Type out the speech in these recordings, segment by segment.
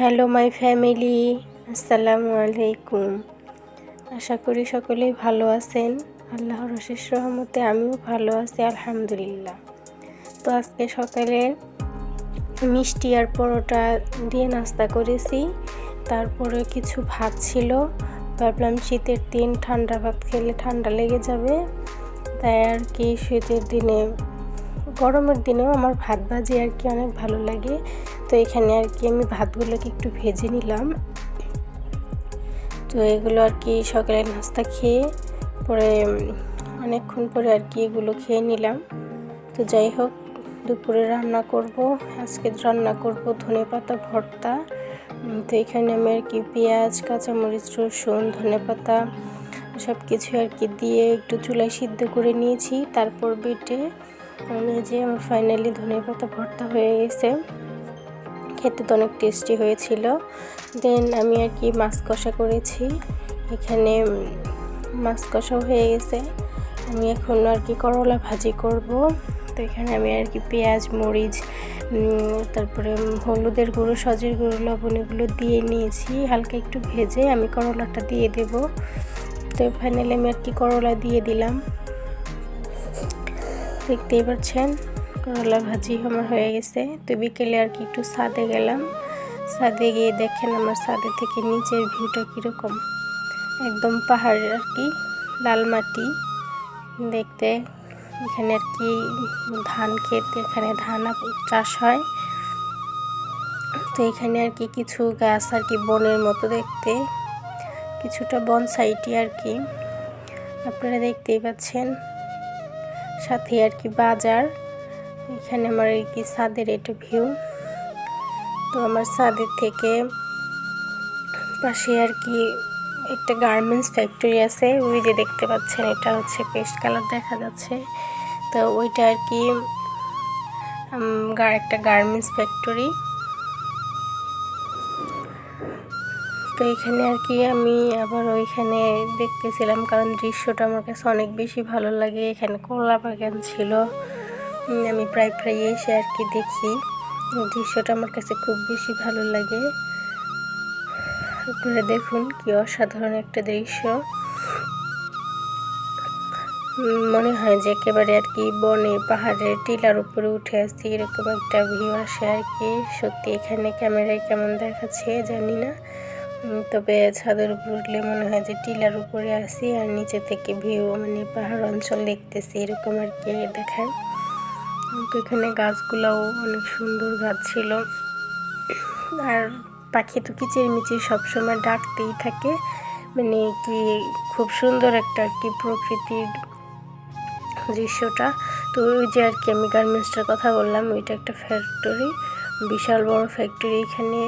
Hello my family, আসসালামু আলাইকুম। আশা করি সকলেই ভালো আছেন। আল্লাহর অশেষ রহমতে আমিও ভালো আছি আলহামদুলিল্লাহ। তো আজকে সকালে মিষ্টি আর পরোটা দিয়ে নাস্তা করেছি। তারপরে কিছু ভাত ছিল, ভাবলাম শীতের দিন ঠান্ডা ভাত খেলে ঠান্ডা লেগে যাবে, তাই আর কি শীতের দিনে গরমের দিনেও আমার ভাত ভাজি আর কি অনেক ভালো লাগে। তো এখানে আর কি আমি ভাতগুলোকে একটু ভেজে নিলাম। তো এগুলো আর কি সকালে নাস্তা খেয়ে পরে অনেকক্ষণ পরে আর কি এগুলো খেয়ে নিলাম। তো যাই হোক, দুপুরে রান্না করব, আজকে রান্না করব ধনেপাতা ভর্তা। তো এখানে আমি আর কি পেঁয়াজ, কাঁচামরিচ, রসুন, ধনেপাতা সব কিছু আর কি দিয়ে একটু চুলায় সিদ্ধ করে নিয়েছি। তারপর বেটে যে আমার ফাইনালি ধনেপাতা ভর্তা হয়ে গেছে। খেতে তো অনেক টেস্টি হয়েছিল। দেন আমি আর কি মাছ কষা করেছি। এখানে মাছ কষাও হয়ে গেছে। আমি এখন আর কি করলা ভাজি করব। তো এখানে আমি আর কি পেঁয়াজ, মরিচ, তারপরে হলুদের গুঁড়ো, সজের গুঁড়ো, লবণ এগুলো দিয়ে নিয়েছি। হালকা একটু ভেজে আমি করলাটা দিয়ে দেব। তো ফাইনালি আমি আর কি করলা দিয়ে দিলাম। দেখতেই পাচ্ছেন করলা ভাজি আমার হয়ে গেছে। তো বিকেলে আর কি একটু ছাদে গেলাম। ছাদে গিয়ে দেখেন আমার ছাদে থেকে নিচের ভিউটা কীরকম, একদম পাহাড়ের আর কি লাল মাটি দেখতে। এখানে আর কি ধান ক্ষেত, এখানে ধান চাষ হয়। তো এখানে আর কি কিছু গাছ আর কি বনের মতো দেখতে, কিছুটা বনসাইটি আর কি আপনারা দেখতেই পাচ্ছেন। সাথে আর কি বাজার। এখানে আমার আর কি ছাদের এটা ভিউ। তো আমার ছাদের থেকে পাশে আর কি একটা গার্মেন্টস ফ্যাক্টরি আছে, ওই যে দেখতে পাচ্ছেন, এটা হচ্ছে পেস্ট কালার দেখা যাচ্ছে। তো ওইটা আর কি একটা গার্মেন্টস ফ্যাক্টরি। তো এখানে আর কি আমি আবার ওইখানে দেখতেছিলাম, কারণ দৃশ্যটা আমার কাছে অনেক বেশি ভালো লাগে। এখানে কলা বাগান ছিল, আমি প্রায় এসে আর কি দেখি। দৃশ্যটা আমার কাছে খুব বেশি ভালো লাগে। আপনারা দেখুন কি অসাধারণ একটা দৃশ্য। মনে হয় যে একেবারে আর কি বনে পাহাড়ের টিলার উপরে উঠে আসছি, এরকম একটা ভিউ আসে আর কি। সত্যি এখানে ক্যামেরায় কেমন দেখাচ্ছে জানি না, তবে ছাদের উপর উঠলে মনে হয় যে টিলার উপরে আসি আর নিচে থেকে ভিউ মানে পাহাড় অঞ্চল দেখতেছি, এরকম আর কি দেখায়। তো এখানে গাছগুলোও অনেক সুন্দর গাছ ছিল। আর পাখি তো কিচিরমিচির সবসময় ডাকতেই থাকে, মানে কি খুব সুন্দর একটা আর কি প্রকৃতির দৃশ্যটা। তো ওই যে আর কি আমি গার্মেন্টসটার কথা বললাম, ওইটা একটা ফ্যাক্টরি, বিশাল বড় ফ্যাক্টরি। এখানে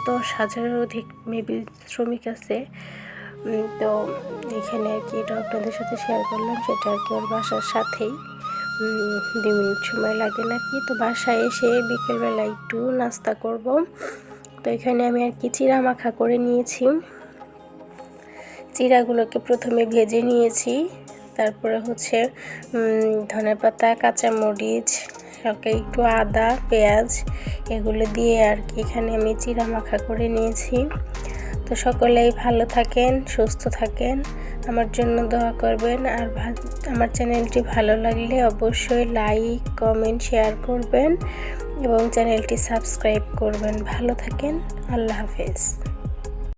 10,000-এর অধিক মেবি শ্রমিক আছে। তো এখানে আর কি এটা আপনাদের সাথে শেয়ার করলাম, সেটা আর কি ওর বাসার সাথেই, 2 মিনিট সময় লাগে নাকি। তো বাসায় এসে বিকেলবেলা একটু নাস্তা করব। তো এখানে আমি আর কি চিড়া মাখা করে নিয়েছি। চিড়াগুলোকে প্রথমে ভেজে নিয়েছি, তারপরে হচ্ছে ধনেপাতা, কাঁচামরিচ, হালকা একটু আদা, পেঁয়াজ এগুলো দিয়ে আর কি এখানে আমি চিড়া মাখা করে নিয়েছি। তো সকলেই ভালো থাকেন, সুস্থ থাকেন, আমার জন্য দোয়া করবেন। আর আমার চ্যানেলটি ভালো লাগলে অবশ্যই লাইক, কমেন্ট, শেয়ার করবেন এবং চ্যানেলটি সাবস্ক্রাইব করবেন। ভালো থাকেন, আল্লাহ হাফেজ।